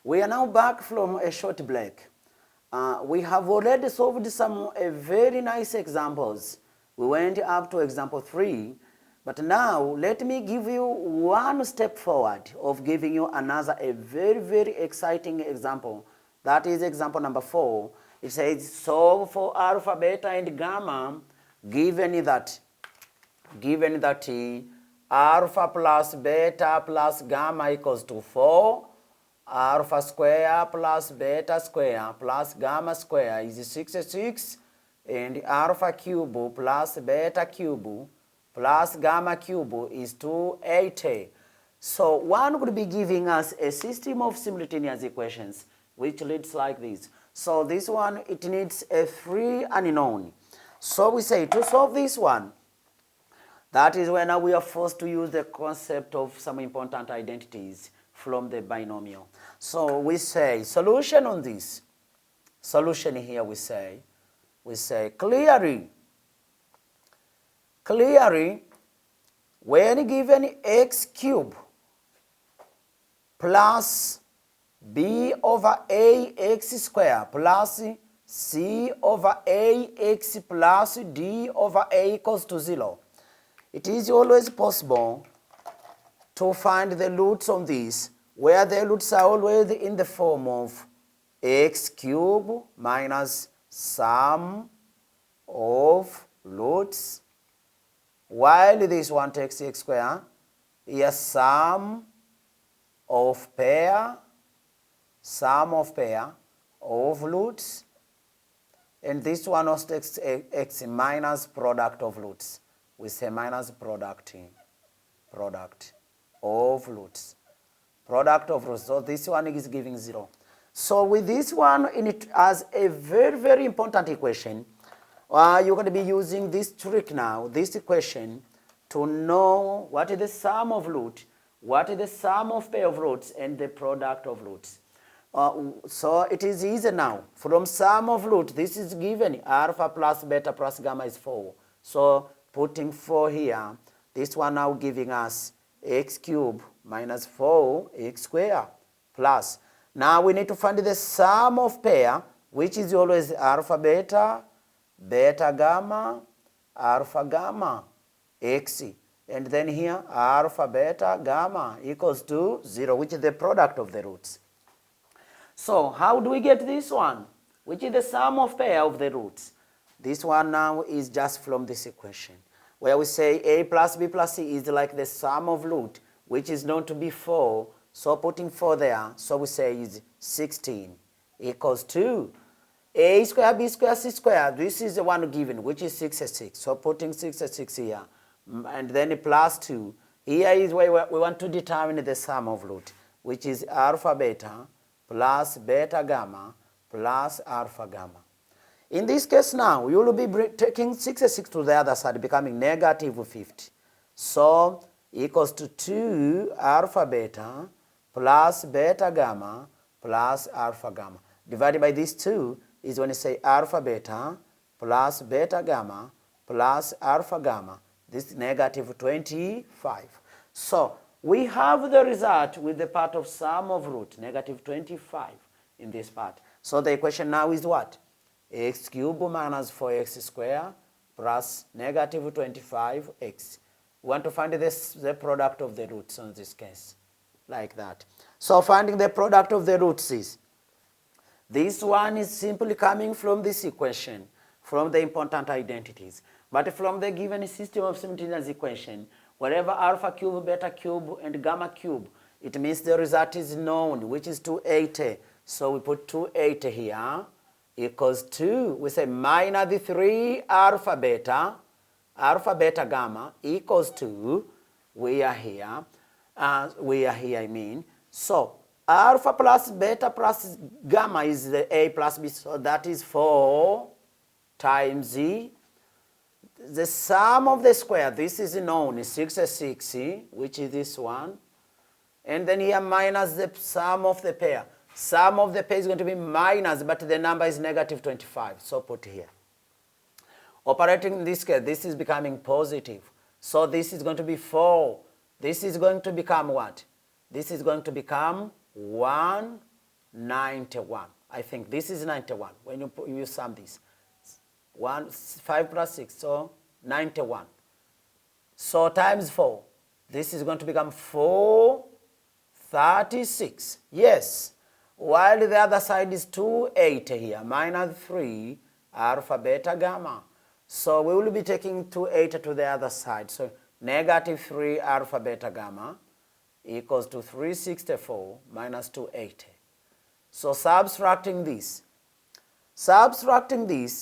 We are now back from a short break. We have already solved some very nice examples. We went up to example 3, but now let me give you one step forward of giving you another very exciting example. That is example number 4. It says solve for alpha, beta, and gamma given that alpha plus beta plus gamma equals to 4. Alpha square plus beta square plus gamma square is 66, and alpha cube plus beta cube plus gamma cube is 280. So one would be giving us a system of simultaneous equations which reads like this. So this one, it needs a free unknown. So we say to solve this one, that is when we are forced to use the concept of some important identities from the binomial. So we say solution on this. Solution here we say clearly when given x cube plus b over a x square plus c over a x plus d over a equals to 0, it is always possible to find the roots on this, where the roots are always in the form of x cube minus sum of roots, while this one takes x square, here sum of pair of roots, and this one also takes x minus product of roots. We say minus product of roots. So this one is giving 0. So with this one in it as a very important equation, you're going to be using this trick now, this equation, to know what is the sum of root, what is the sum of pair of roots, and the product of roots. So it is easy now. From sum of root, this is given alpha plus beta plus gamma is 4. So putting 4 here, this one now giving us x cube minus 4x square plus. Now we need to find the sum of pair, which is always alpha beta, beta gamma, alpha gamma, x. And then here alpha beta gamma equals to 0, which is the product of the roots. So how do we get this one, which is the sum of pair of the roots? This one now is just from this equation, where we say a plus b plus c is like the sum of root, which is known to be 4. So putting 4 there, so we say is 16 equals to a square, b square, c square. This is the one given, which is 66. So putting 66 here, and then plus 2. Here is where we want to determine the sum of root, which is alpha beta plus beta gamma plus alpha gamma. In this case now, you will be taking 66 to the other side, becoming negative 50. So equals to 2 alpha beta plus beta gamma plus alpha gamma. Divided by these 2 is when you say alpha beta plus beta gamma plus alpha gamma. This is negative 25. So we have the result with the part of sum of root, negative 25 in this part. So the equation now is what? X cube minus 4x square plus negative 25x. We want to find the product of the roots in this case, like that. So finding the product of the roots is, this one is simply coming from this equation, from the important identities. But from the given system of simultaneous equation, wherever alpha cube, beta cube, and gamma cube, it means the result is known, which is 280. So we put 280 here, equals to, we say minus the 3 alpha beta gamma equals to, we are here, I mean. So alpha plus beta plus gamma is the a plus b, so that is 4 times the sum of the square. This is known as 66, which is this one. And then here minus the sum of the pair. Sum of the pair is going to be minus, but the number is negative 25. So put here. Operating in this case, this is becoming positive. So this is going to be 4. This is going to become what? This is going to become 1 91. I think this is 91 when you sum this. 5 plus 6, so 91. So times 4. This is going to become 436. Yes. While the other side is 280 here, minus 3 alpha, beta, gamma. So we will be taking 280 to the other side. So negative 3 alpha, beta, gamma equals to 364 minus 280. So subtracting this,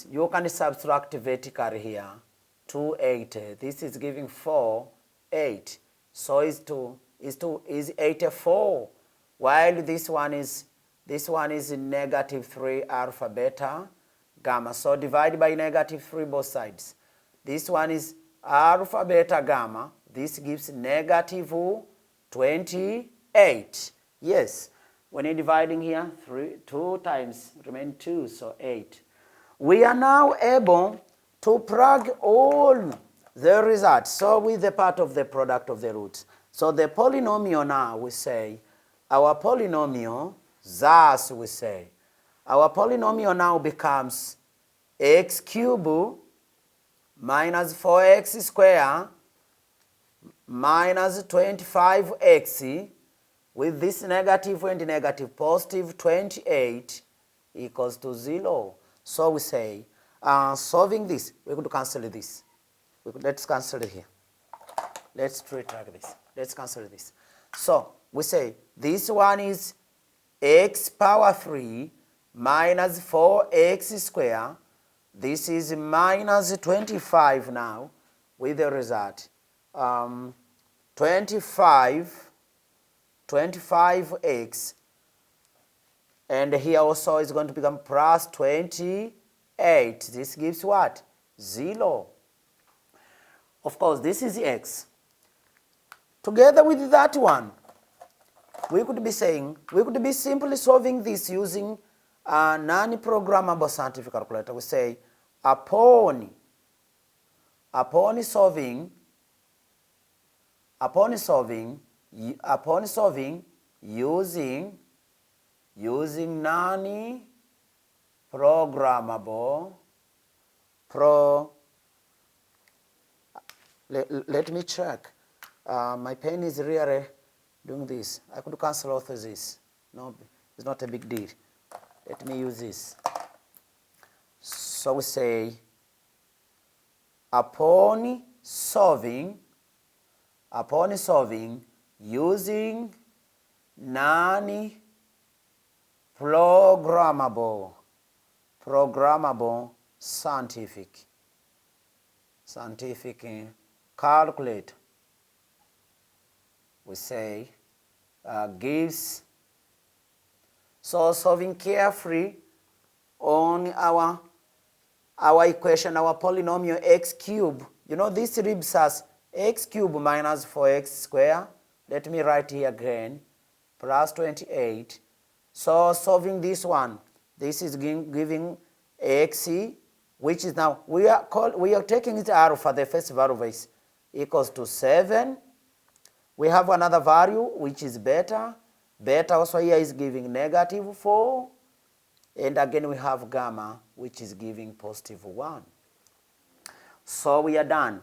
you can subtract vertically here, 280. This is giving 8. So is 84. While this one is negative 3 alpha, beta, gamma. So divide by negative 3 both sides. This one is alpha, beta, gamma. This gives negative 28. Yes. When you're dividing here, 2 times remain 2, so 8. We are now able to plug all the results. So with the part of the product of the roots. So the polynomial now, we say, our polynomial, thus we say, our polynomial now becomes x cubed minus 4x squared minus 25x with this negative and negative positive 28 equals to 0. So we say, solving this, we could cancel this. Let's cancel it here. Let's retract this. Let's cancel this. So we say this one is x power 3 minus 4x squared. This is minus 25 now with the result. 25x, and here also is going to become plus 28. This gives what? 0. Of course, this is x. Together with that one, we could be saying, we could be simply solving this using a non-programmable scientific calculator. We say, upon solving using non-programmable let me check. My pen is really doing this. I could cancel off this. No, it's not a big deal. Let me use this. So we say, upon solving using non-programmable scientific calculator, we say, gives, so solving carefully on our equation, our polynomial x cubed. You know, this leaves us x cubed minus 4x squared. Let me write here again, plus 28. So solving this one, this is giving x, which is now, we are taking it alpha, the first value is equals to 7. We have another value, which is beta. Beta also here is giving negative 4. And again, we have gamma, which is giving positive 1. So we are done.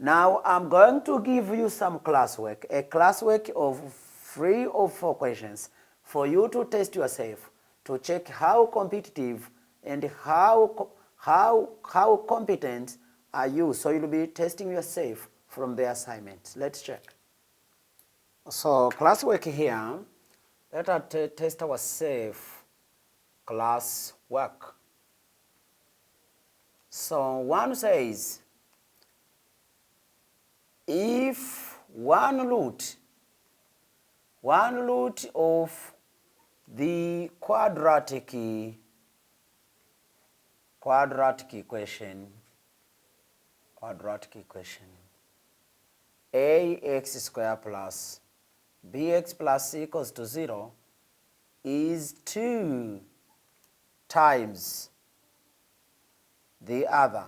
Now, I'm going to give you some classwork, a classwork of 3 or 4 questions for you to test yourself, to check how competitive and how competent are you. So you'll be testing yourself from the assignment. Let's check. So classwork here, let us test ourselves. Classwork. So one says, if one root of the quadratic equation ax squared plus bx plus c equals to 0 is 2 times the other,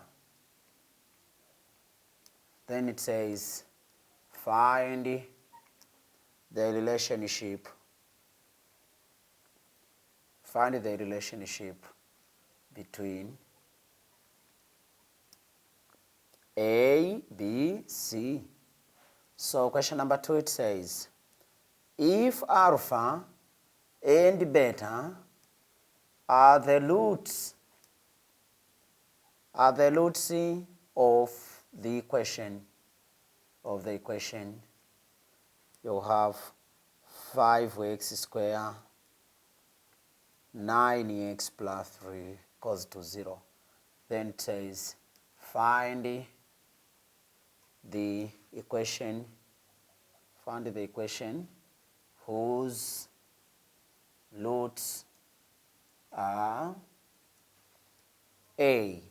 then it says find the relationship Find the relationship between A, B, C. So question number 2, it says, if alpha and beta are the roots of the equation, you have 5x squared 9x plus 3 equals to 0. Then it says find the equation whose roots are A,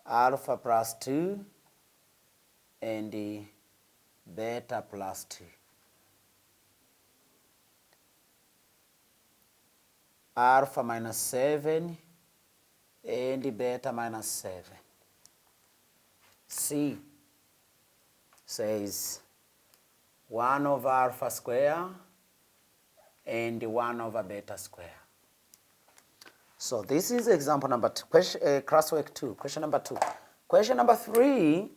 alpha plus 2 and beta plus 2. Alpha minus 7 and beta minus 7. C says 1 over alpha square and 1 over beta square. So this is example number 2, classwork 2, question number 2. Question number 3,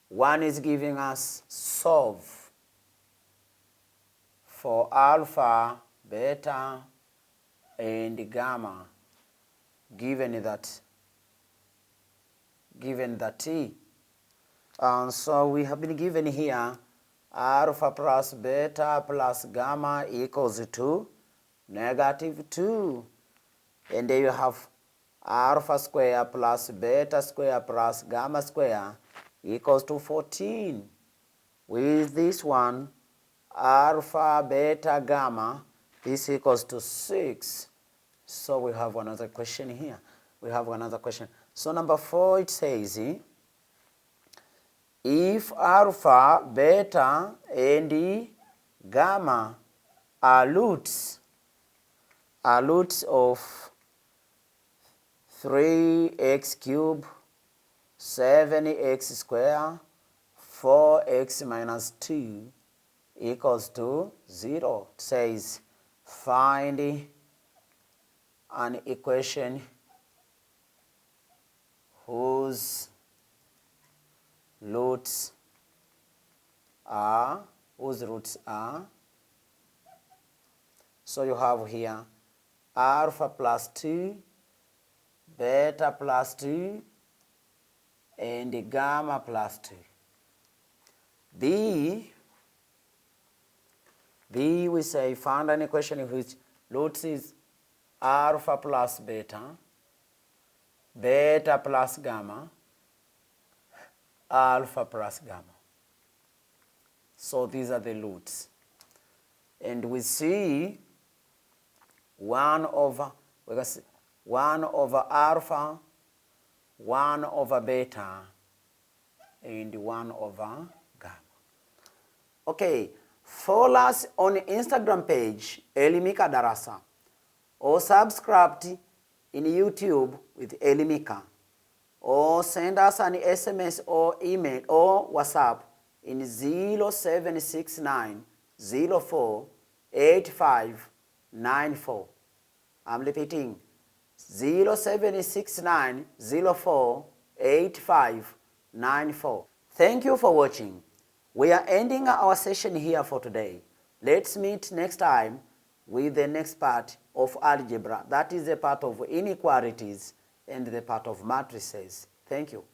one is giving us solve for alpha, beta, and gamma, given that T. So we have been given here alpha plus beta plus gamma equals to -2. And there you have alpha square plus beta square plus gamma square equals to 14. With this one, alpha, beta, gamma, this equals to 6. So we have another question here. So number 4, it says, if alpha, beta, and gamma are roots of 3x cubed, 7x squared, 4x minus 2 equals to 0. It says find an equation whose roots are, so you have here alpha plus 2, beta plus 2, and gamma plus 2. B, we say find an equation in which roots is alpha plus beta, beta plus gamma, alpha plus gamma. So these are the roots. And we see 1 over alpha, 1 over beta, and 1 over gamma. Okay, follow us on Instagram page, Elimika Darasa, or subscribe in YouTube with Elimika, or send us an SMS or email or WhatsApp in 0769 04 8594. I'm repeating, 0769 04 8594. Thank you for watching. We are ending our session here for today. Let's meet next time with the next part of algebra. That is the part of inequalities and the part of matrices. Thank you.